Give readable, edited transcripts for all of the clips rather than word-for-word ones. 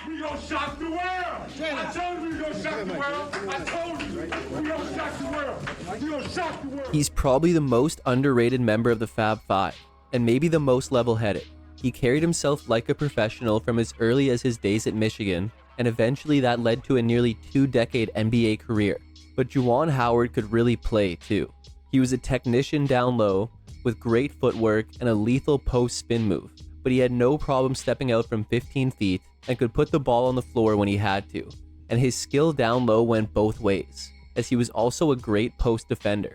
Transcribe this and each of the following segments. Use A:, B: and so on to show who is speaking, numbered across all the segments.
A: We gonna shock the world. I told you we gonna shock the world. I told you we gonna shock the world. We gonna shock the world.
B: He's probably the most underrated member of the Fab Five, and maybe the most level-headed. He carried himself like a professional from as early as his days at Michigan, and eventually that led to a nearly 2-decade NBA career. But Juwan Howard could really play too. He was a technician down low, with great footwork and a lethal post spin move, but he had no problem stepping out from 15 feet and could put the ball on the floor when he had to. And his skill down low went both ways, as he was also a great post defender.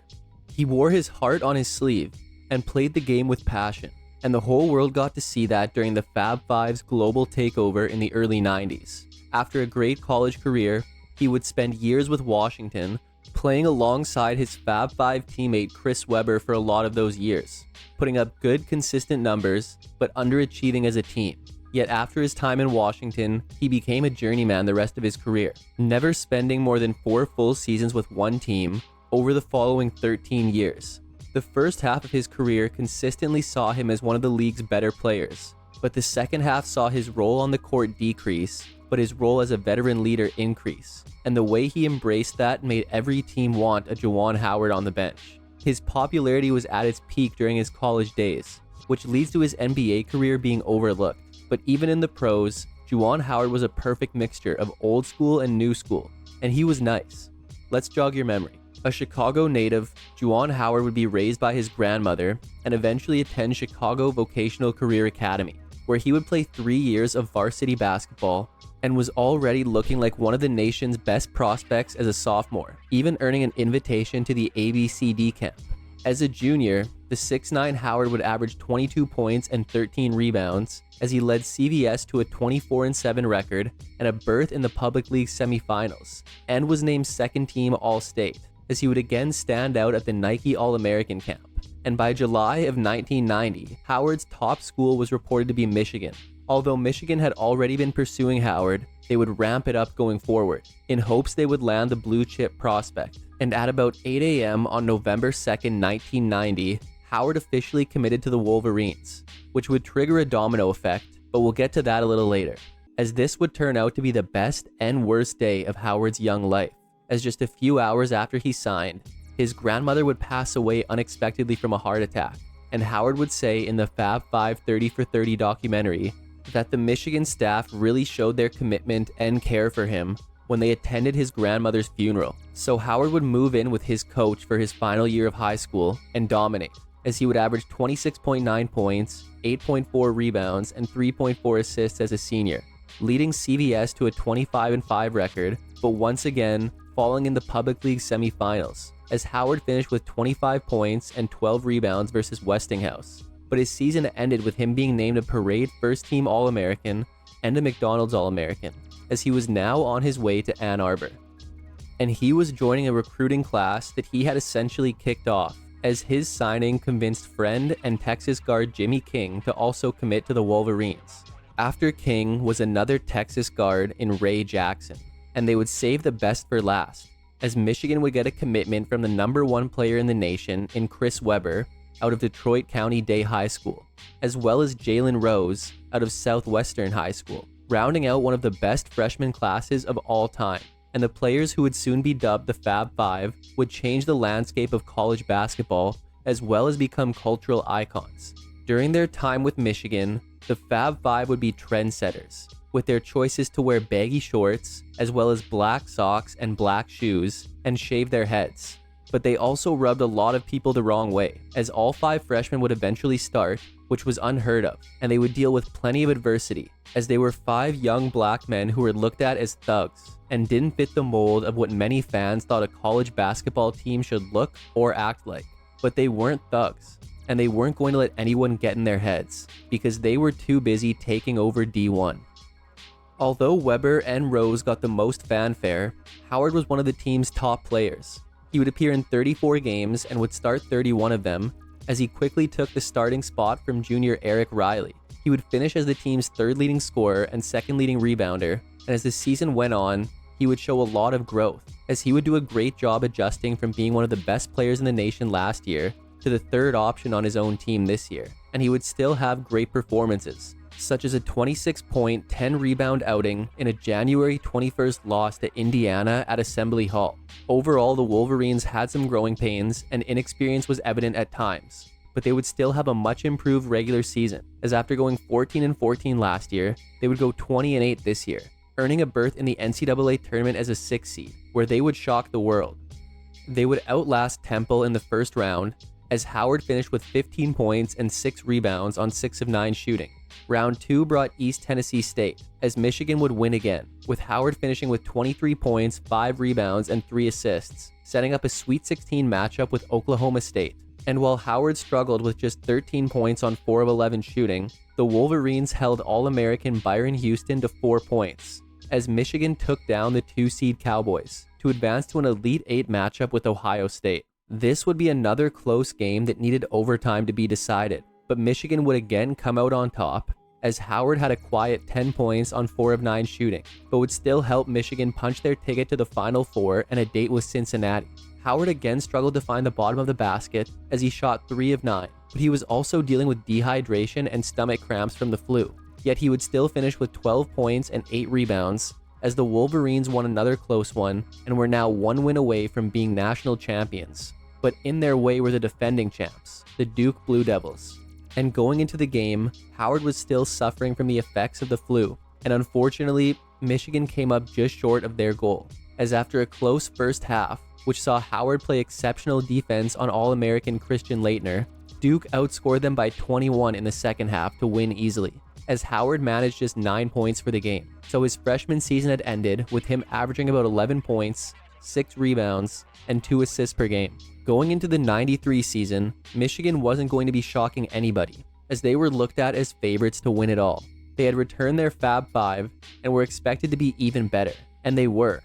B: He wore his heart on his sleeve and played the game with passion, and the whole world got to see that during the Fab Five's global takeover in the early 90s. After a great college career, he would spend years with Washington, playing alongside his Fab Five teammate Chris Webber for a lot of those years, putting up good consistent numbers, but underachieving as a team. Yet after his time in Washington, he became a journeyman the rest of his career, never spending more than 4 full seasons with one team over the following 13 years. The first half of his career consistently saw him as one of the league's better players, but the second half saw his role on the court decrease, but his role as a veteran leader increase, and the way he embraced that made every team want a Juwan Howard on the bench. His popularity was at its peak during his college days, which leads to his NBA career being overlooked. But even in the pros, Juwan Howard was a perfect mixture of old school and new school, and he was nice. Let's jog your memory. A Chicago native, Juwan Howard would be raised by his grandmother and eventually attend Chicago Vocational Career Academy, where he would play 3 years of varsity basketball and was already looking like one of the nation's best prospects as a sophomore, even earning an invitation to the ABCD camp. As a junior, the 6'9" Howard would average 22 points and 13 rebounds as he led CVS to a 24-7 record and a berth in the Public League semifinals, and was named second team All-State, as he would again stand out at the Nike All-American camp. And by July of 1990, Howard's top school was reported to be Michigan. Although Michigan had already been pursuing Howard, they would ramp it up going forward, in hopes they would land the blue chip prospect. And at about 8 a.m. on November 2nd, 1990, Howard officially committed to the Wolverines, which would trigger a domino effect, but we'll get to that a little later, as this would turn out to be the best and worst day of Howard's young life, as just a few hours after he signed, his grandmother would pass away unexpectedly from a heart attack, and Howard would say in the Fab Five 30 for 30 documentary that the Michigan staff really showed their commitment and care for him when they attended his grandmother's funeral. So Howard would move in with his coach for his final year of high school and dominate, as he would average 26.9 points, 8.4 rebounds, and 3.4 assists as a senior, leading CVS to a 25-5 record, but once again falling in the Public League semifinals, as Howard finished with 25 points and 12 rebounds versus Westinghouse. But his season ended with him being named a Parade First-Team All-American and a McDonald's All-American, as he was now on his way to Ann Arbor. And he was joining a recruiting class that he had essentially kicked off, as his signing convinced friend and Texas guard Jimmy King to also commit to the Wolverines. After King was another Texas guard in Ray Jackson, and they would save the best for last, as Michigan would get a commitment from the #1 player in the nation in Chris Webber out of Detroit County Day High School, as well as Jalen Rose out of Southwestern High School, rounding out one of the best freshman classes of all time. And the players who would soon be dubbed the Fab Five would change the landscape of college basketball as well as become cultural icons. During their time with Michigan, the Fab Five would be trendsetters, with their choices to wear baggy shorts, as well as black socks and black shoes, and shave their heads. But they also rubbed a lot of people the wrong way, as all 5 freshmen would eventually start, which was unheard of, and they would deal with plenty of adversity, as they were 5 young black men who were looked at as thugs, and didn't fit the mold of what many fans thought a college basketball team should look or act like. But they weren't thugs, and they weren't going to let anyone get in their heads, because they were too busy taking over D1. Although Webber and Rose got the most fanfare, Howard was one of the team's top players. He would appear in 34 games and would start 31 of them, as he quickly took the starting spot from junior Eric Riley. He would finish as the team's 3rd leading scorer and 2nd leading rebounder, and as the season went on, he would show a lot of growth, as he would do a great job adjusting from being one of the best players in the nation last year to the 3rd option on his own team this year, and he would still have great performances, such as a 26-point, 10-rebound outing in a January 21st loss to Indiana at Assembly Hall. Overall, the Wolverines had some growing pains, and inexperience was evident at times, but they would still have a much improved regular season, as after going 14-14 last year, they would go 20-8 this year, earning a berth in the NCAA tournament as a 6th seed, where they would shock the world. They would outlast Temple in the first round, as Howard finished with 15 points and 6 rebounds on 6 of 9 shooting. Round 2 brought East Tennessee State, as Michigan would win again, with Howard finishing with 23 points, 5 rebounds, and 3 assists, setting up a Sweet 16 matchup with Oklahoma State. And while Howard struggled with just 13 points on 4 of 11 shooting, the Wolverines held All-American Byron Houston to 4 points, as Michigan took down the 2-seed Cowboys to advance to an Elite 8 matchup with Ohio State. This would be another close game that needed overtime to be decided, but Michigan would again come out on top, as Howard had a quiet 10 points on 4 of 9 shooting, but would still help Michigan punch their ticket to the Final Four and a date with Cincinnati. Howard again struggled to find the bottom of the basket as he shot 3 of 9, but he was also dealing with dehydration and stomach cramps from the flu. Yet he would still finish with 12 points and 8 rebounds, as the Wolverines won another close one and were now 1 win away from being national champions. But in their way were the defending champs, the Duke Blue Devils. And going into the game, Howard was still suffering from the effects of the flu, and unfortunately, Michigan came up just short of their goal, as after a close first half, which saw Howard play exceptional defense on All-American Christian Laettner, Duke outscored them by 21 in the second half to win easily, as Howard managed just 9 points for the game. So his freshman season had ended with him averaging about 11 points, 6 rebounds, and 2 assists per game. Going into the 93 season, Michigan wasn't going to be shocking anybody, as they were looked at as favorites to win it all. They had returned their Fab Five and were expected to be even better, and they were.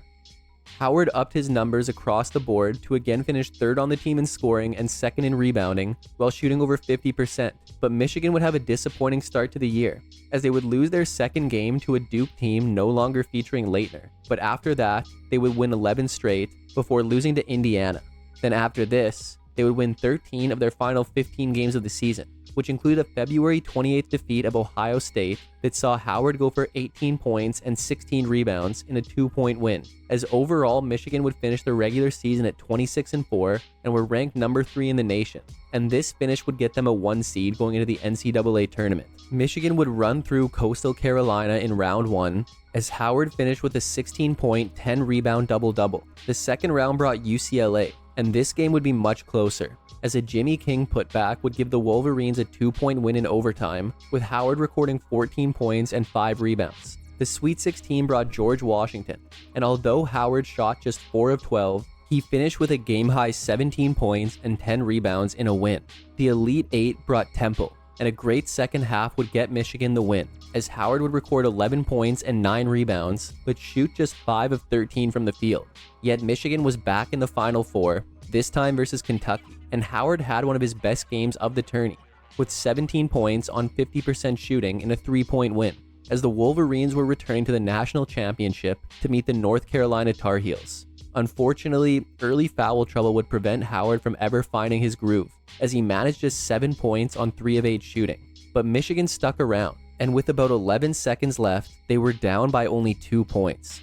B: Howard upped his numbers across the board to again finish 3rd on the team in scoring and 2nd in rebounding, while shooting over 50%, but Michigan would have a disappointing start to the year, as they would lose their second game to a Duke team no longer featuring Laettner, but after that, they would win 11 straight before losing to Indiana. Then after this, they would win 13 of their final 15 games of the season, which included a February 28th defeat of Ohio State that saw Howard go for 18 points and 16 rebounds in a 2-point win, as overall Michigan would finish the regular season at 26-4 and were ranked number 3 in the nation, and this finish would get them a 1 seed going into the NCAA tournament. Michigan would run through Coastal Carolina in round 1, as Howard finished with a 16-point, 10-rebound double-double. The second round brought UCLA, and this game would be much closer, as a Jimmy King putback would give the Wolverines a 2-point win in overtime, with Howard recording 14 points and 5 rebounds. The Sweet 16 brought George Washington, and although Howard shot just 4 of 12, he finished with a game-high 17 points and 10 rebounds in a win. The Elite 8 brought Temple, and a great second half would get Michigan the win, as Howard would record 11 points and 9 rebounds, but shoot just 5 of 13 from the field. Yet Michigan was back in the Final Four, this time versus Kentucky, and Howard had one of his best games of the tourney, with 17 points on 50% shooting in a 3-point win, as the Wolverines were returning to the national championship to meet the North Carolina Tar Heels. Unfortunately, early foul trouble would prevent Howard from ever finding his groove, as he managed just 7 points on 3 of 8 shooting. But Michigan stuck around, and with about 11 seconds left, they were down by only 2 points.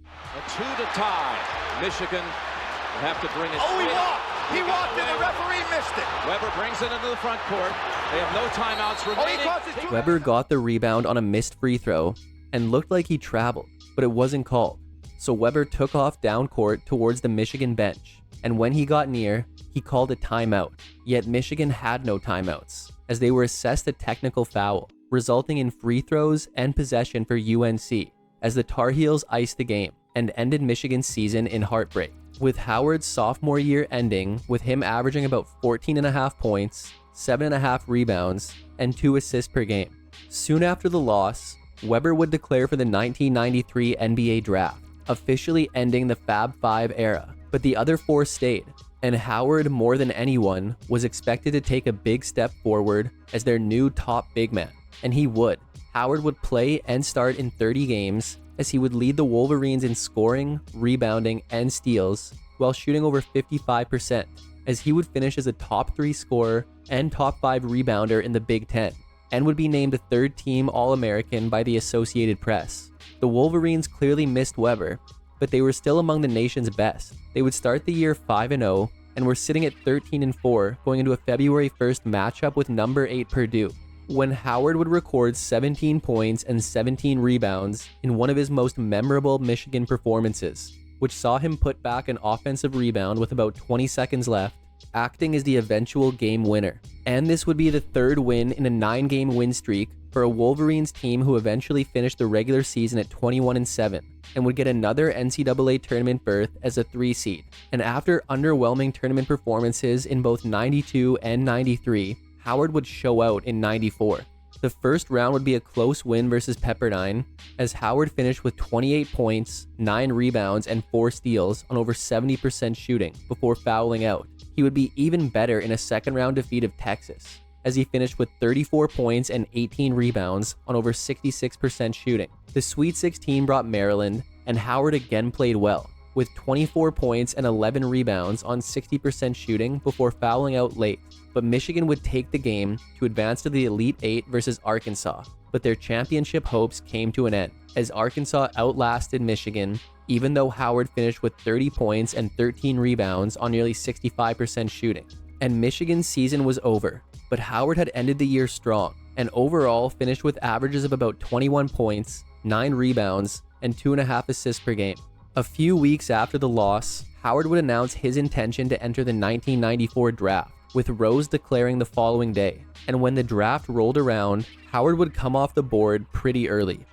C: A 2 to tie. Michigan will have to bring it.
D: Oh, he walked and the referee missed it.
C: Weber brings it into the front court. They have no timeouts remaining.
B: Weber got the rebound on a missed free throw and looked like he traveled, but it wasn't called. So Weber took off down court towards the Michigan bench, and when he got near, he called a timeout. Yet Michigan had no timeouts, as they were assessed a technical foul, resulting in free throws and possession for UNC, as the Tar Heels iced the game and ended Michigan's season in heartbreak, with Howard's sophomore year ending with him averaging about 14.5 points, 7.5 rebounds, and 2 assists per game. Soon after the loss, Weber would declare for the 1993 NBA draft, officially ending the Fab Five era, but the other 4 stayed, and Howard, more than anyone, was expected to take a big step forward as their new top big man, and he would. Howard would play and start in 30 games, as he would lead the Wolverines in scoring, rebounding, and steals, while shooting over 55%, as he would finish as a top 3 scorer and top 5 rebounder in the Big Ten. and would be named a third-team All-American by the Associated Press. The Wolverines clearly missed Weber, but they were still among the nation's best. They would start the year 5-0 and were sitting at 13-4 going into a February 1st matchup with number 8 Purdue, when Howard would record 17 points and 17 rebounds in one of his most memorable Michigan performances, which saw him put back an offensive rebound with about 20 seconds left, acting as the eventual game winner. And this would be the third win in a 9-game win streak for a Wolverines team who eventually finished the regular season at 21-7 and would get another NCAA tournament berth as a 3 seed. And after underwhelming tournament performances in both 92 and 93, Howard would show out in 94. The first round would be a close win versus Pepperdine, as Howard finished with 28 points, 9 rebounds, and 4 steals on over 70% shooting before fouling out. He would be even better in a second round defeat of Texas, as he finished with 34 points and 18 rebounds on over 66% shooting. The Sweet 16 brought Maryland, and Howard again played well, with 24 points and 11 rebounds on 60% shooting before fouling out late. But Michigan would take the game to advance to the Elite 8 versus Arkansas, but their championship hopes came to an end, as Arkansas outlasted Michigan, even though Howard finished with 30 points and 13 rebounds on nearly 65% shooting. And Michigan's season was over, but Howard had ended the year strong, and overall finished with averages of about 21 points, 9 rebounds, and 2.5 assists per game. A few weeks after the loss, Howard would announce his intention to enter the 1994 draft, with Rose declaring the following day. And when the draft rolled around, Howard would come off the board pretty early.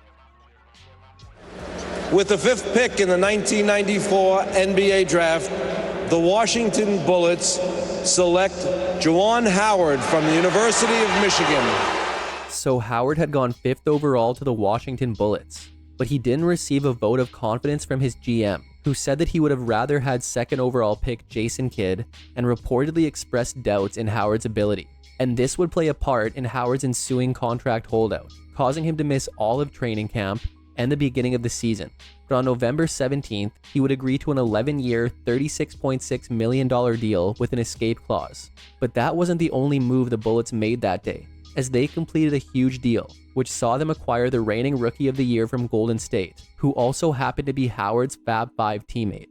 E: With the 5th pick in the 1994 NBA draft, the Washington Bullets select Juwan Howard from the University of Michigan.
B: So Howard had gone 5th overall to the Washington Bullets, but he didn't receive a vote of confidence from his GM, who said that he would have rather had 2nd overall pick Jason Kidd, and reportedly expressed doubts in Howard's ability. And this would play a part in Howard's ensuing contract holdout, causing him to miss all of training camp and the beginning of the season. But on November 17th, he would agree to an 11-year, $36.6 million deal with an escape clause. But that wasn't the only move the Bullets made that day, as they completed a huge deal, which saw them acquire the reigning Rookie of the Year from Golden State, who also happened to be Howard's Fab Five teammate.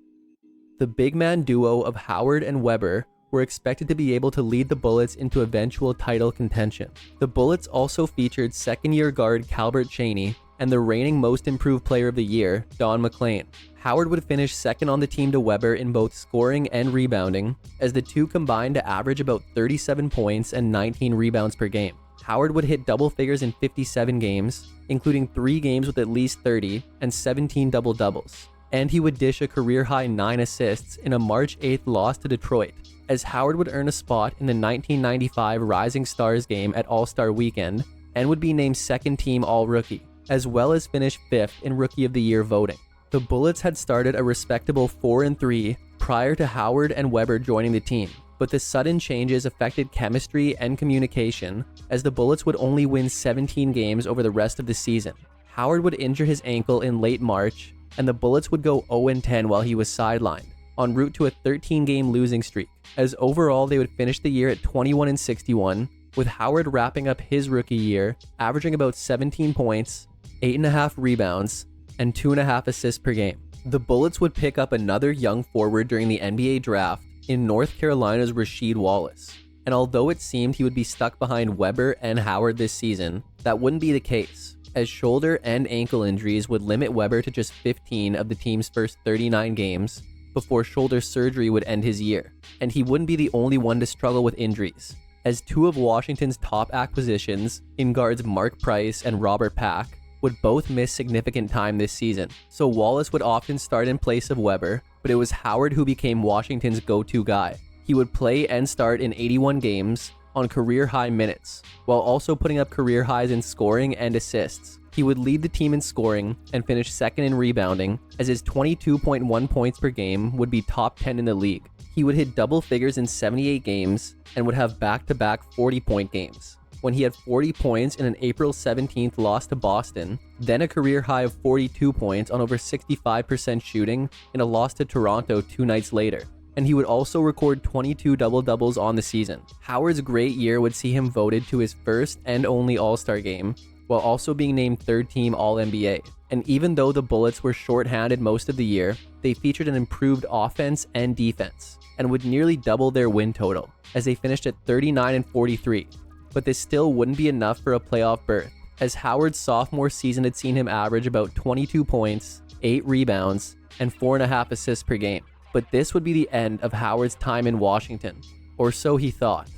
B: The big man duo of Howard and Weber were expected to be able to lead the Bullets into eventual title contention. The Bullets also featured second-year guard Calbert Chaney and the reigning Most Improved Player of the Year, Don McLean. Howard would finish second on the team to Weber in both scoring and rebounding, as the two combined to average about 37 points and 19 rebounds per game. Howard would hit double figures in 57 games, including 3 games with at least 30 and 17 double-doubles. And he would dish a career-high 9 assists in a March 8th loss to Detroit, as Howard would earn a spot in the 1995 Rising Stars game at All-Star Weekend and would be named second-team All-Rookie, as well as finish 5th in Rookie of the Year voting. The Bullets had started a respectable 4-3 prior to Howard and Weber joining the team, but the sudden changes affected chemistry and communication, as the Bullets would only win 17 games over the rest of the season. Howard would injure his ankle in late March, and the Bullets would go 0-10 while he was sidelined, en route to a 13-game losing streak, as overall they would finish the year at 21-61, with Howard wrapping up his rookie year, averaging about 17 points, 8.5 rebounds, and 2.5 assists per game. The Bullets would pick up another young forward during the NBA draft in North Carolina's Rasheed Wallace. And although it seemed he would be stuck behind Weber and Howard this season, that wouldn't be the case, as shoulder and ankle injuries would limit Weber to just 15 of the team's first 39 games before shoulder surgery would end his year. And he wouldn't be the only one to struggle with injuries, as 2 of Washington's top acquisitions, in guards Mark Price and Robert Pack, would both miss significant time this season. So Wallace would often start in place of Weber, but it was Howard who became Washington's go-to guy. He would play and start in 81 games on career-high minutes, while also putting up career highs in scoring and assists. He would lead the team in scoring and finish second in rebounding, as his 22.1 points per game would be top 10 in the league. He would hit double figures in 78 games and would have back-to-back 40-point games, when he had 40 points in an April 17th loss to Boston, then a career high of 42 points on over 65% shooting in a loss to Toronto 2 nights later. and he would also record 22 double-doubles on the season. Howard's great year would see him voted to his first and only All-Star game, while also being named third-team All-NBA. And even though the Bullets were shorthanded most of the year, they featured an improved offense and defense, and would nearly double their win total, as they finished at 39-43. But this still wouldn't be enough for a playoff berth, as Howard's sophomore season had seen him average about 22 points, 8 rebounds, and 4.5 assists per game. But this would be the end of Howard's time in Washington, or so he thought.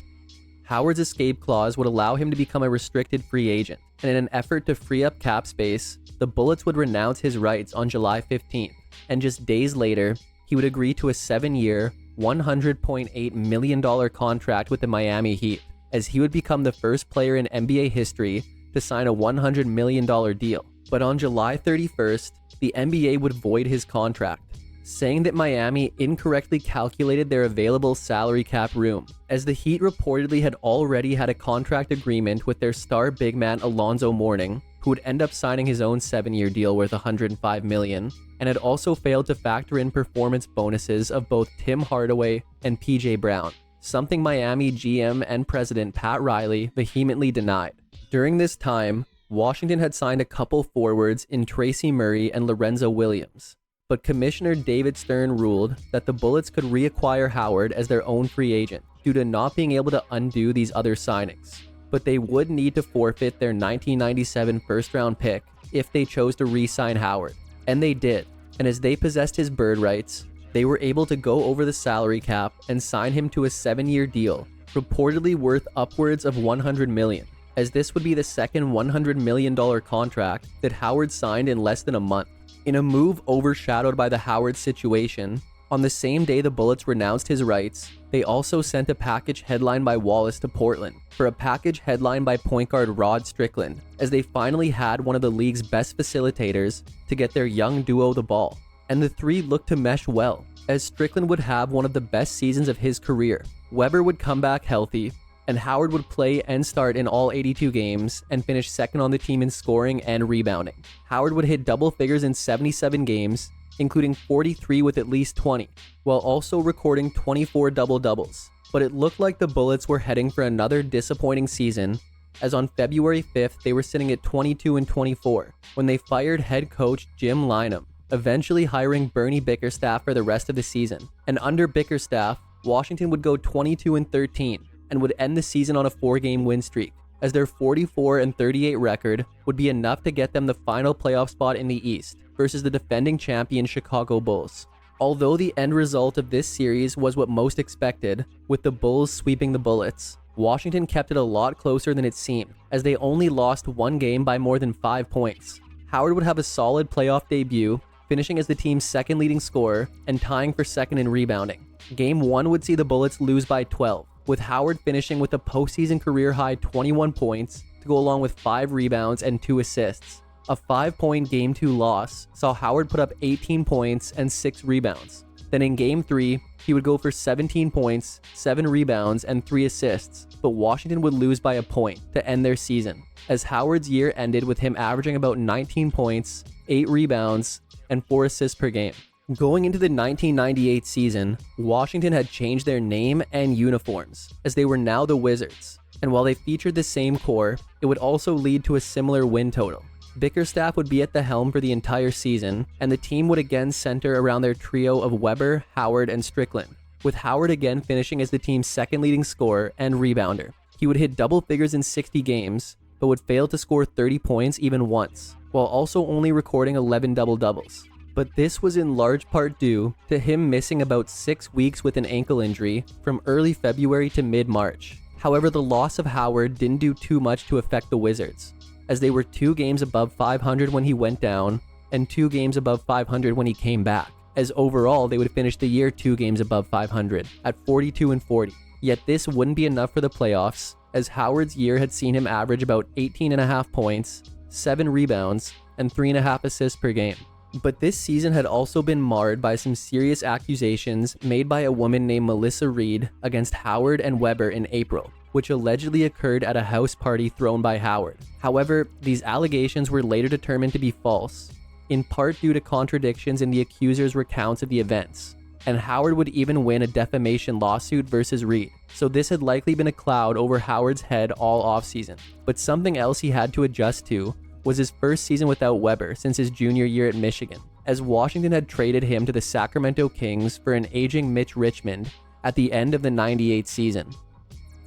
B: Howard's escape clause would allow him to become a restricted free agent, and in an effort to free up cap space, the Bullets would renounce his rights on July 15th, and just days later, he would agree to a 7-year, $100.8 million contract with the Miami Heat, as he would become the first player in NBA history to sign a $100 million deal. But on July 31st, the NBA would void his contract, saying that Miami incorrectly calculated their available salary cap room, as the Heat reportedly had already had a contract agreement with their star big man Alonzo Mourning, who would end up signing his own 7-year deal worth $105 million, and had also failed to factor in performance bonuses of both Tim Hardaway and PJ Brown, something Miami GM and president Pat Riley vehemently denied. During this time, Washington had signed a couple forwards in Tracy Murray and Lorenzo Williams, but Commissioner David Stern ruled that the Bullets could reacquire Howard as their own free agent due to not being able to undo these other signings. But they would need to forfeit their 1997 first-round pick if they chose to re-sign Howard. And they did. And as they possessed his bird rights, they were able to go over the salary cap and sign him to a 7-year deal, reportedly worth upwards of $100 million, as this would be the second $100 million contract that Howard signed in less than a month. In a move overshadowed by the Howard situation, on the same day the Bullets renounced his rights, they also sent a package headlined by Wallace to Portland for a package headlined by point guard Rod Strickland, as they finally had one of the league's best facilitators to get their young duo the ball. And the three looked to mesh well, as Strickland would have one of the best seasons of his career. Weber would come back healthy, and Howard would play and start in all 82 games and finish second on the team in scoring and rebounding. Howard would hit double figures in 77 games, including 43 with at least 20, while also recording 24 double-doubles. But it looked like the Bullets were heading for another disappointing season, as on February 5th they were sitting at 22-24 when they fired head coach Jim Lynam, eventually hiring Bernie Bickerstaff for the rest of the season. And under Bickerstaff, Washington would go 22-13 and would end the season on a 4-game win streak, as their 44-38 record would be enough to get them the final playoff spot in the East versus the defending champion Chicago Bulls. Although the end result of this series was what most expected, with the Bulls sweeping the Bullets, Washington kept it a lot closer than it seemed, as they only lost one game by more than 5 points. Howard would have a solid playoff debut, finishing as the team's second leading scorer and tying for second in rebounding. Game 1 would see the Bullets lose by 12, with Howard finishing with a postseason career-high 21 points to go along with 5 rebounds and 2 assists. A 5-point Game 2 loss saw Howard put up 18 points and 6 rebounds. Then in Game 3, he would go for 17 points, 7 rebounds, and 3 assists, but Washington would lose by a point to end their season, as Howard's year ended with him averaging about 19 points, 8 rebounds, and 4 assists per game. Going into the 1998 season, Washington had changed their name and uniforms, as they were now the Wizards, and while they featured the same core, it would also lead to a similar win total. Bickerstaff would be at the helm for the entire season, and the team would again center around their trio of Weber, Howard, and Strickland, with Howard again finishing as the team's second leading scorer and rebounder. He would hit double figures in 60 games, but would fail to score 30 points even once, while also only recording 11 double-doubles. But this was in large part due to him missing about 6 weeks with an ankle injury from early February to mid-March. However, the loss of Howard didn't do too much to affect the Wizards, as they were 2 games above 500 when he went down and 2 games above 500 when he came back, as overall they would finish the year 2 games above 500 at 42-40. Yet this wouldn't be enough for the playoffs, as Howard's year had seen him average about 18.5 points, 7 rebounds, and 3.5 assists per game. But this season had also been marred by some serious accusations made by a woman named Melissa Reed against Howard and Weber in April, which allegedly occurred at a house party thrown by Howard. However, these allegations were later determined to be false, in part due to contradictions in the accuser's recounts of the events, and Howard would even win a defamation lawsuit versus Reed. So this had likely been a cloud over Howard's head all offseason. But something else he had to adjust to was his first season without Weber since his junior year at Michigan, as Washington had traded him to the Sacramento Kings for an aging Mitch Richmond at the end of the '98 season.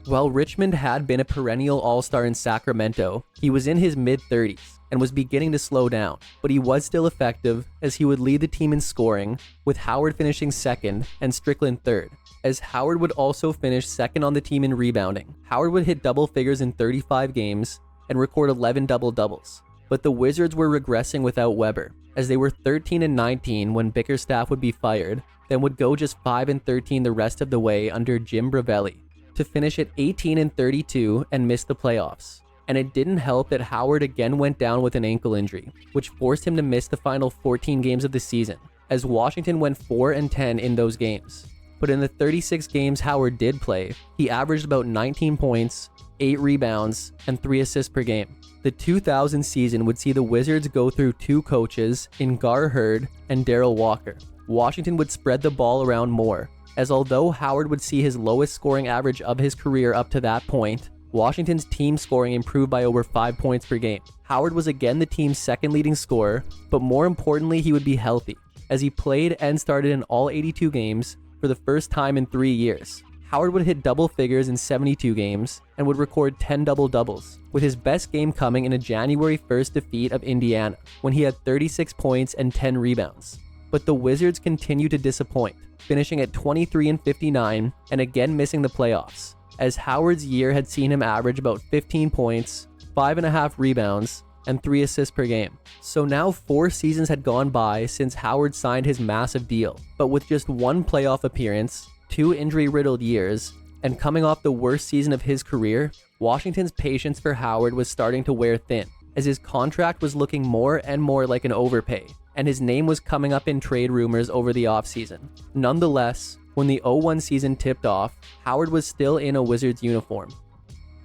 B: While Richmond had been a perennial all-star in Sacramento, he was in his mid-30s and was beginning to slow down, but he was still effective as he would lead the team in scoring, with Howard finishing second and Strickland third, as Howard would also finish second on the team in rebounding. Howard would hit double figures in 35 games and record 11 double-doubles. But the Wizards were regressing without Weber, as they were 13-19 when Bickerstaff would be fired, then would go just 5-13 the rest of the way under Jim Bravelli, to finish at 18-32 and miss the playoffs. And it didn't help that Howard again went down with an ankle injury, which forced him to miss the final 14 games of the season, as Washington went 4-10 in those games. But in the 36 games Howard did play, he averaged about 19 points, 8 rebounds, and 3 assists per game. The 2000 season would see the Wizards go through 2 coaches in Gar Hurd and Darrell Walker. Washington would spread the ball around more, as although Howard would see his lowest scoring average of his career up to that point, Washington's team scoring improved by over 5 points per game. Howard was again the team's second leading scorer, but more importantly, he would be healthy, as he played and started in all 82 games for the first time in 3 years. Howard would hit double figures in 72 games and would record 10 double-doubles, with his best game coming in a January 1st defeat of Indiana, when he had 36 points and 10 rebounds. But the Wizards continued to disappoint, finishing at 23-59 and again missing the playoffs, as Howard's year had seen him average about 15 points, 5.5 rebounds, and 3 assists per game. So now 4 seasons had gone by since Howard signed his massive deal, but with just 1 playoff appearance, 2 injury-riddled years, and coming off the worst season of his career, Washington's patience for Howard was starting to wear thin, as his contract was looking more and more like an overpay, and his name was coming up in trade rumors over the offseason. Nonetheless, when the 01 season tipped off, Howard was still in a Wizards uniform.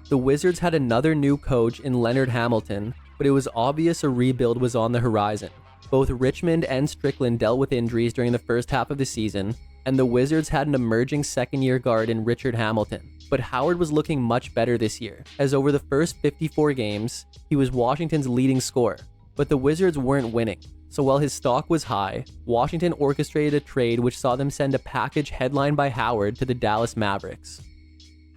B: The Wizards had another new coach in Leonard Hamilton, but it was obvious a rebuild was on the horizon. Both Richmond and Strickland dealt with injuries during the first half of the season, and the Wizards had an emerging second-year guard in Richard Hamilton. But Howard was looking much better this year, as over the first 54 games, he was Washington's leading scorer. But the Wizards weren't winning, so while his stock was high, Washington orchestrated a trade which saw them send a package headlined by Howard to the Dallas Mavericks.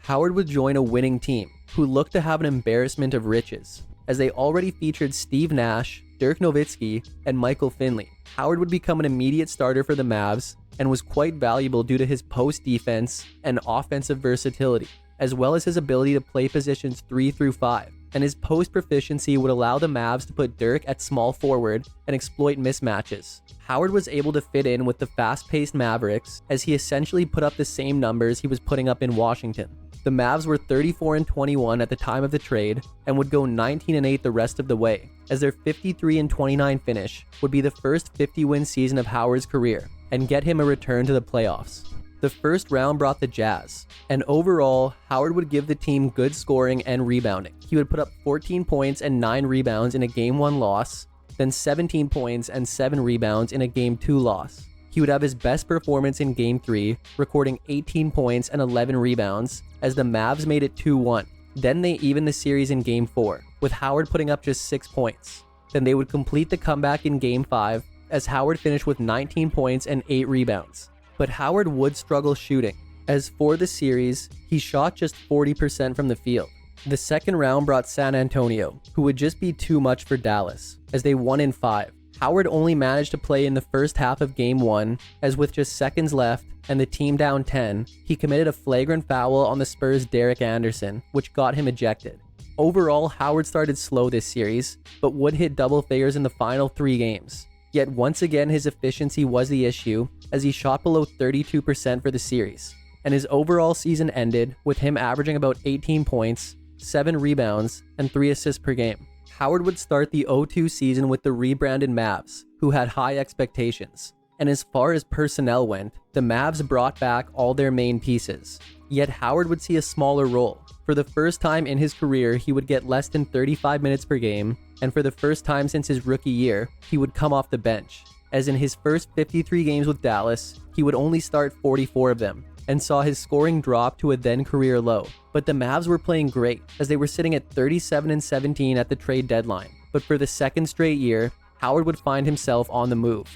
B: Howard would join a winning team, who looked to have an embarrassment of riches, as they already featured Steve Nash, Dirk Nowitzki, and Michael Finley. Howard would become an immediate starter for the Mavs, and was quite valuable due to his post defense and offensive versatility, as well as his ability to play positions 3 through 5. And his post proficiency would allow the Mavs to put Dirk at small forward and exploit mismatches. Howard was able to fit in with the fast-paced Mavericks, as he essentially put up the same numbers he was putting up in Washington. The Mavs were 34-21 at the time of the trade and would go 19-8 the rest of the way, as their 53-29 finish would be the first 50-win season of Howard's career and get him a return to the playoffs. The first round brought the Jazz, and overall, Howard would give the team good scoring and rebounding. He would put up 14 points and 9 rebounds in a Game 1 loss, then 17 points and 7 rebounds in a Game 2 loss. He would have his best performance in Game 3, recording 18 points and 11 rebounds, as the Mavs made it 2-1. Then they evened the series in Game 4, with Howard putting up just 6 points. Then they would complete the comeback in Game 5, as Howard finished with 19 points and 8 rebounds. But Howard would struggle shooting, as for the series, he shot just 40% from the field. The second round brought San Antonio, who would just be too much for Dallas, as they won in 5. Howard only managed to play in the first half of Game 1, as with just seconds left and the team down 10, he committed a flagrant foul on the Spurs' Derek Anderson, which got him ejected. Overall, Howard started slow this series, but would hit double figures in the final 3 games. Yet once again his efficiency was the issue, as he shot below 32% for the series, and his overall season ended with him averaging about 18 points, 7 rebounds, and 3 assists per game. Howard would start the 02 season with the rebranded Mavs, who had high expectations. And as far as personnel went, the Mavs brought back all their main pieces. Yet Howard would see a smaller role. For the first time in his career, he would get less than 35 minutes per game, and for the first time since his rookie year, he would come off the bench. as in his first 53 games with Dallas, he would only start 44 of them, and saw his scoring drop to a then career low. But the Mavs were playing great, as they were sitting at 37-17 at the trade deadline. But for the second straight year, Howard would find himself on the move.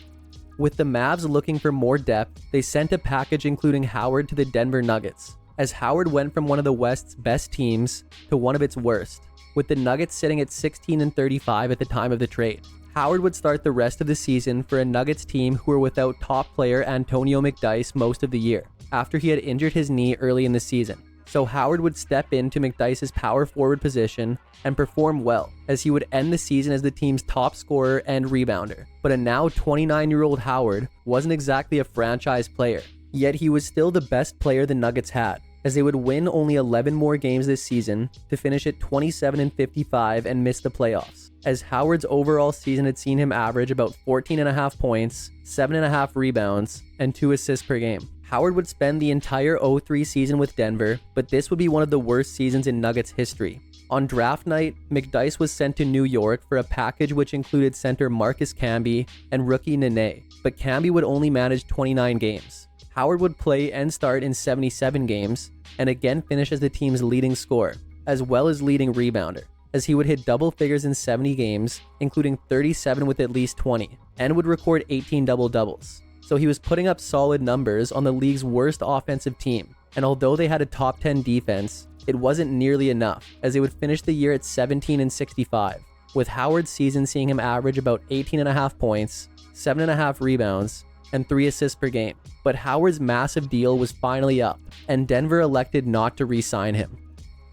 B: With the Mavs looking for more depth, they sent a package including Howard to the Denver Nuggets, as Howard went from one of the West's best teams to one of its worst, with the Nuggets sitting at 16-35 at the time of the trade. Howard would start the rest of the season for a Nuggets team who were without top player Antonio McDyess most of the year, after he had injured his knee early in the season. So Howard would step into McDyess's power forward position and perform well, as he would end the season as the team's top scorer and rebounder. But a now 29-year-old Howard wasn't exactly a franchise player, yet he was still the best player the Nuggets had, as they would win only 11 more games this season to finish at 27-55 and miss the playoffs, as Howard's overall season had seen him average about 14.5 points, 7.5 rebounds, and 2 assists per game. Howard would spend the entire 03 season with Denver, but this would be one of the worst seasons in Nuggets history. On draft night, McDyess was sent to New York for a package which included center Marcus Camby and rookie Nene, but Camby would only manage 29 games. Howard would play and start in 77 games, and again finish as the team's leading scorer, as well as leading rebounder, as he would hit double figures in 70 games, including 37 with at least 20, and would record 18 double-doubles. So he was putting up solid numbers on the league's worst offensive team, and although they had a top 10 defense, it wasn't nearly enough, as they would finish the year at 17-65, with Howard's season seeing him average about 18.5 points, 7.5 rebounds, and 3 assists per game. But Howard's massive deal was finally up, and Denver elected not to re-sign him.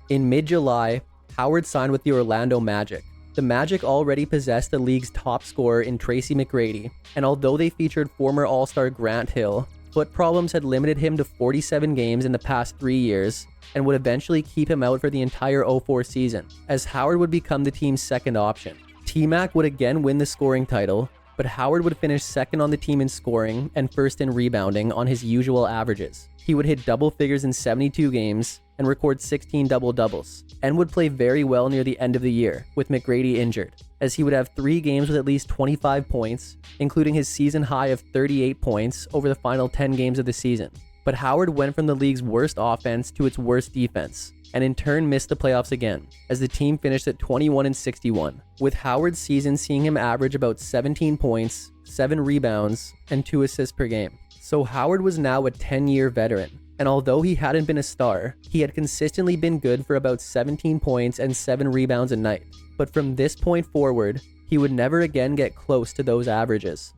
B: In mid-July, Howard signed with the Orlando Magic. The Magic already possessed the league's top scorer in Tracy McGrady, and although they featured former All-Star Grant Hill, foot problems had limited him to 47 games in the past 3 years, and would eventually keep him out for the entire 04 season, as Howard would become the team's second option. T-Mac would again win the scoring title, but Howard would finish second on the team in scoring and first in rebounding on his usual averages. He would hit double figures in 72 games and record 16 double-doubles, and would play very well near the end of the year, with McGrady injured, as he would have 3 games with at least 25 points, including his season high of 38 points over the final 10 games of the season. But Howard went from the league's worst offense to its worst defense, and in turn missed the playoffs again, as the team finished at 21-61, with Howard's season seeing him average about 17 points, 7 rebounds, and 2 assists per game. So Howard was now a 10-year veteran, and although he hadn't been a star, he had consistently been good for about 17 points and 7 rebounds a night. But from this point forward, he would never again get close to those averages.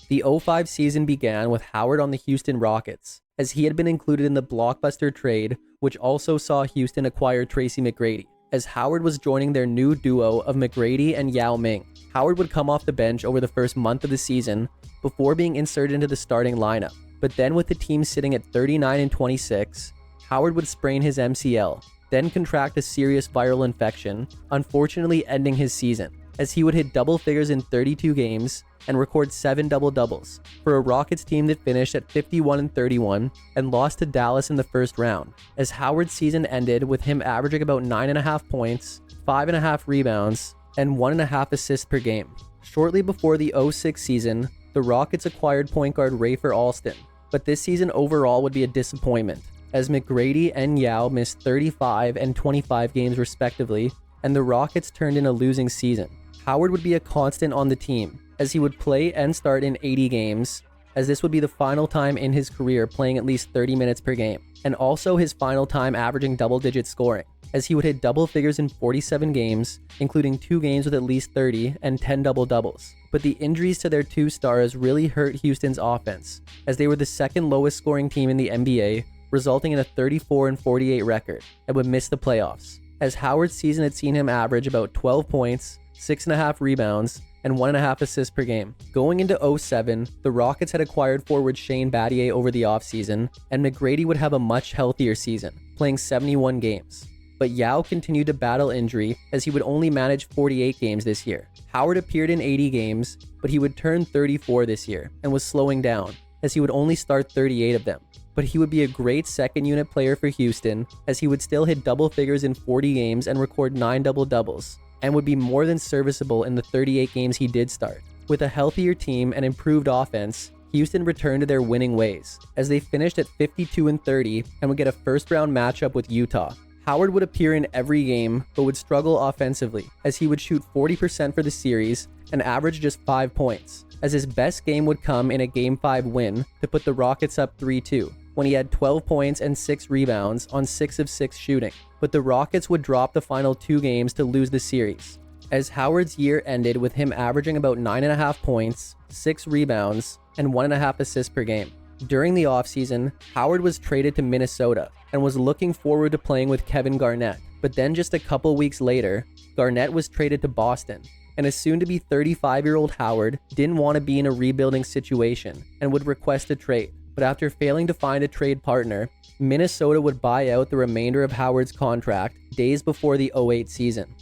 B: The 05 season began with Howard on the Houston Rockets, as he had been included in the blockbuster trade, which also saw Houston acquire Tracy McGrady, as Howard was joining their new duo of McGrady and Yao Ming. Howard would come off the bench over the first month of the season before being inserted into the starting lineup. But then with the team sitting at 39-26, Howard would sprain his MCL, then contract a serious viral infection, unfortunately ending his season, as he would hit double figures in 32 games and record 7 double-doubles for a Rockets team that finished at 51-31 and lost to Dallas in the first round, as Howard's season ended with him averaging about 9.5 points, 5.5 rebounds, and 1.5 assists per game. Shortly before the 06 season, the Rockets acquired point guard Rafer Alston, but this season overall would be a disappointment, as McGrady and Yao missed 35 and 25 games respectively, and the Rockets turned in a losing season. Howard would be a constant on the team, as he would play and start in 80 games, as this would be the final time in his career playing at least 30 minutes per game, and also his final time averaging double-digit scoring, as he would hit double figures in 47 games, including 2 games with at least 30 and 10 double-doubles. But the injuries to their 2 stars really hurt Houston's offense, as they were the second lowest scoring team in the NBA, resulting in a 34-48 record, and would miss the playoffs, as Howard's season had seen him average about 12 points, 6.5 rebounds, and 1.5 assists per game. Going into 07, the Rockets had acquired forward Shane Battier over the offseason, and McGrady would have a much healthier season, playing 71 games. But Yao continued to battle injury, as he would only manage 48 games this year. Howard appeared in 80 games, but he would turn 34 this year, and was slowing down, as he would only start 38 of them. But he would be a great second unit player for Houston, as he would still hit double figures in 40 games and record 9 double-doubles, and would be more than serviceable in the 38 games he did start. With a healthier team and improved offense, Houston returned to their winning ways, as they finished at 52-30 and would get a first-round matchup with Utah. Howard would appear in every game, but would struggle offensively, as he would shoot 40% for the series and average just 5 points, as his best game would come in a Game 5 win to put the Rockets up 3-2, when he had 12 points and 6 rebounds on 6 of 6 shooting. But the Rockets would drop the final 2 games to lose the series, as Howard's year ended with him averaging about 9.5 points, 6 rebounds, and 1.5 assists per game. During the offseason, Howard was traded to Minnesota and was looking forward to playing with Kevin Garnett, but then just a couple weeks later, Garnett was traded to Boston, and a soon-to-be 35-year-old Howard didn't want to be in a rebuilding situation and would request a trade. But after failing to find a trade partner, Minnesota would buy out the remainder of Howard's contract days before the 2008 season.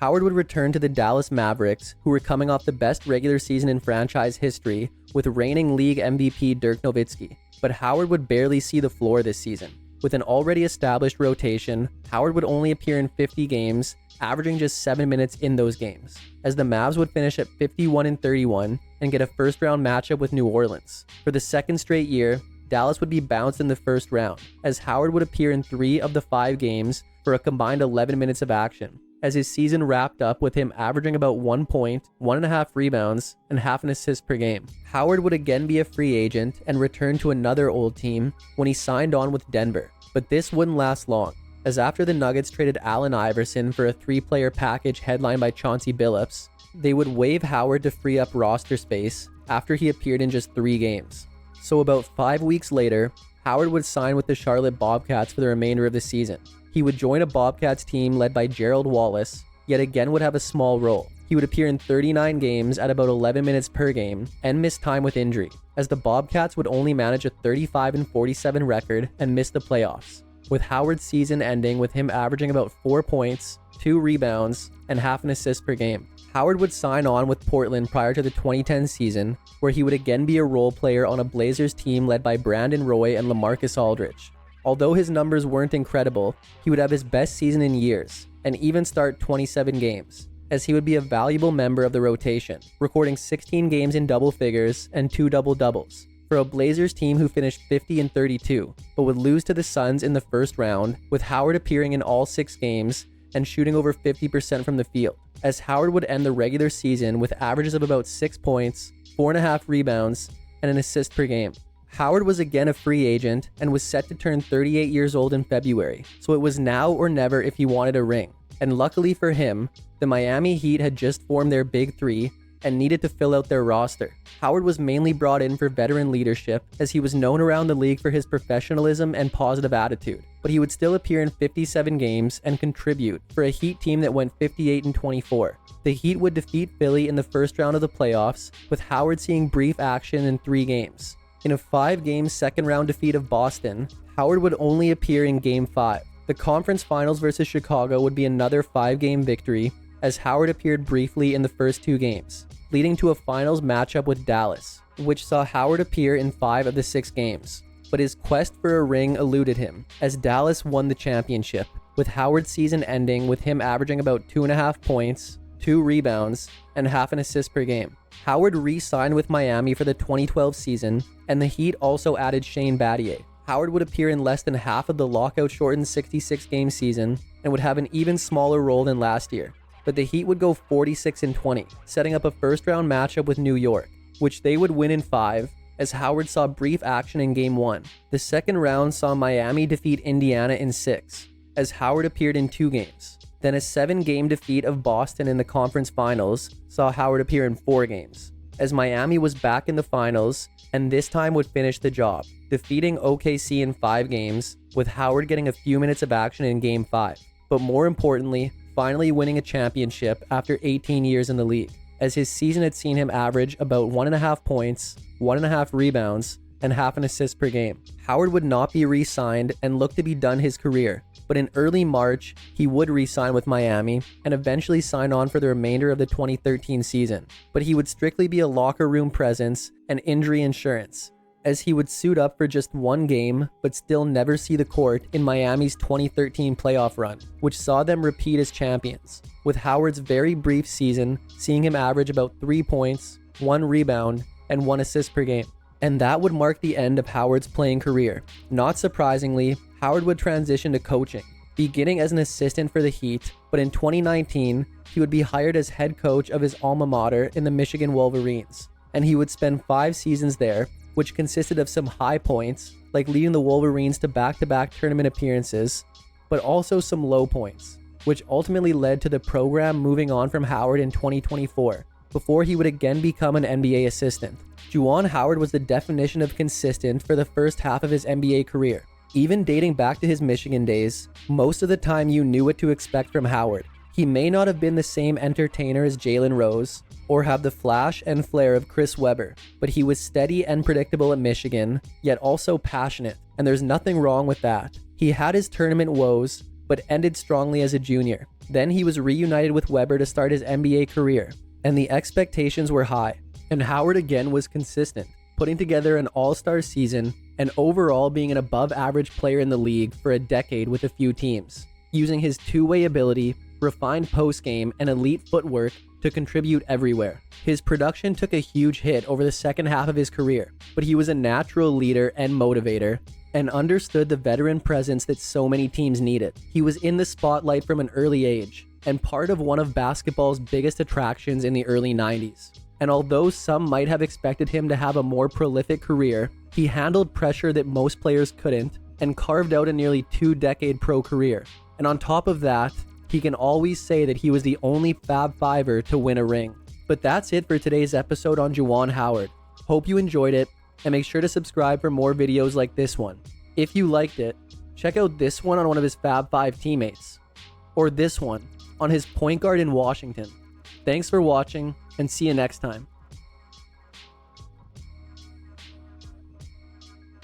B: Howard would return to the Dallas Mavericks, who were coming off the best regular season in franchise history with reigning league MVP Dirk Nowitzki. But Howard would barely see the floor this season. With an already established rotation, Howard would only appear in 50 games, averaging just 7 minutes in those games, as the Mavs would finish at 51-31 and get a first-round matchup with New Orleans. For the second straight year, Dallas would be bounced in the first round, as Howard would appear in 3 of the 5 games for a combined 11 minutes of action, as his season wrapped up with him averaging about 1 point, 1.5 rebounds, and half an assist per game. Howard would again be a free agent and return to another old team when he signed on with Denver, but this wouldn't last long, as after the Nuggets traded Allen Iverson for a 3-player package headlined by Chauncey Billups, they would waive Howard to free up roster space after he appeared in just 3 games. So about 5 weeks later, Howard would sign with the Charlotte Bobcats for the remainder of the season. He would join a Bobcats team led by Gerald Wallace, yet again would have a small role. He would appear in 39 games at about 11 minutes per game and miss time with injury, as the Bobcats would only manage a 35-47 record and miss the playoffs, with Howard's season ending with him averaging about 4 points, 2 rebounds, and half an assist per game. Howard would sign on with Portland prior to the 2010 season, where he would again be a role player on a Blazers team led by Brandon Roy and LaMarcus Aldridge. Although his numbers weren't incredible, he would have his best season in years, and even start 27 games, as he would be a valuable member of the rotation, recording 16 games in double figures and 2 double-doubles, for a Blazers team who finished 50-32, but would lose to the Suns in the first round, with Howard appearing in all 6 games and shooting over 50% from the field, as Howard would end the regular season with averages of about 6 points, 4.5 rebounds, and an assist per game. Howard was again a free agent and was set to turn 38 years old in February, so it was now or never if he wanted a ring. And luckily for him, the Miami Heat had just formed their Big Three and needed to fill out their roster. Howard was mainly brought in for veteran leadership, as he was known around the league for his professionalism and positive attitude, but he would still appear in 57 games and contribute for a Heat team that went 58-24. The Heat would defeat Philly in the first round of the playoffs, with Howard seeing brief action in 3 games. In a 5-game second-round defeat of Boston, Howard would only appear in Game 5. The conference finals versus Chicago would be another 5-game victory, as Howard appeared briefly in the first 2 games, leading to a finals matchup with Dallas, which saw Howard appear in 5 of the 6 games. But his quest for a ring eluded him, as Dallas won the championship, with Howard's season ending with him averaging about 2.5 points, 2 rebounds, and half an assist per game. Howard re-signed with Miami for the 2012 season, and the Heat also added Shane Battier. Howard would appear in less than half of the lockout-shortened 66-game season and would have an even smaller role than last year. But the Heat would go 46-20, setting up a first-round matchup with New York, which they would win in 5, as Howard saw brief action in Game 1. The second round saw Miami defeat Indiana in 6, as Howard appeared in 2 games. Then a 7-game defeat of Boston in the conference finals saw Howard appear in 4 games, as Miami was back in the finals and this time would finish the job, defeating OKC in 5 games, with Howard getting a few minutes of action in Game 5. But more importantly, finally winning a championship after 18 years in the league, as his season had seen him average about 1.5 points, 1.5 rebounds, and half an assist per game. Howard would not be re-signed and look to be done his career, but in early March, he would re-sign with Miami and eventually sign on for the remainder of the 2013 season. But he would strictly be a locker room presence and injury insurance, as he would suit up for just 1 game but still never see the court in Miami's 2013 playoff run, which saw them repeat as champions, with Howard's very brief season seeing him average about 3 points, 1 rebound, and 1 assist per game. And that would mark the end of Howard's playing career. Not surprisingly, Howard would transition to coaching, beginning as an assistant for the Heat, but in 2019, he would be hired as head coach of his alma mater in the Michigan Wolverines. And he would spend 5 seasons there, which consisted of some high points, like leading the Wolverines to back-to-back tournament appearances, but also some low points, which ultimately led to the program moving on from Howard in 2024, before he would again become an NBA assistant. Juwan Howard was the definition of consistent for the first half of his NBA career. Even dating back to his Michigan days, most of the time you knew what to expect from Howard. He may not have been the same entertainer as Jalen Rose, or have the flash and flair of Chris Webber, but he was steady and predictable at Michigan, yet also passionate, and there's nothing wrong with that. He had his tournament woes, but ended strongly as a junior. Then he was reunited with Webber to start his NBA career, and the expectations were high. And Howard again was consistent, putting together an all-star season and overall being an above-average player in the league for a decade with a few teams, using his two-way ability, refined post-game, and elite footwork to contribute everywhere. His production took a huge hit over the second half of his career, but he was a natural leader and motivator, and understood the veteran presence that so many teams needed. He was in the spotlight from an early age, and part of one of basketball's biggest attractions in the early 90s. And although some might have expected him to have a more prolific career, he handled pressure that most players couldn't, and carved out a nearly 2-decade pro career. And on top of that, he can always say that he was the only Fab Fiver to win a ring. But that's it for today's episode on Juwan Howard. Hope you enjoyed it, and make sure to subscribe for more videos like this one. If you liked it, check out this one on one of his Fab Five teammates, or this one on his point guard in Washington. Thanks for watching, and see you next time.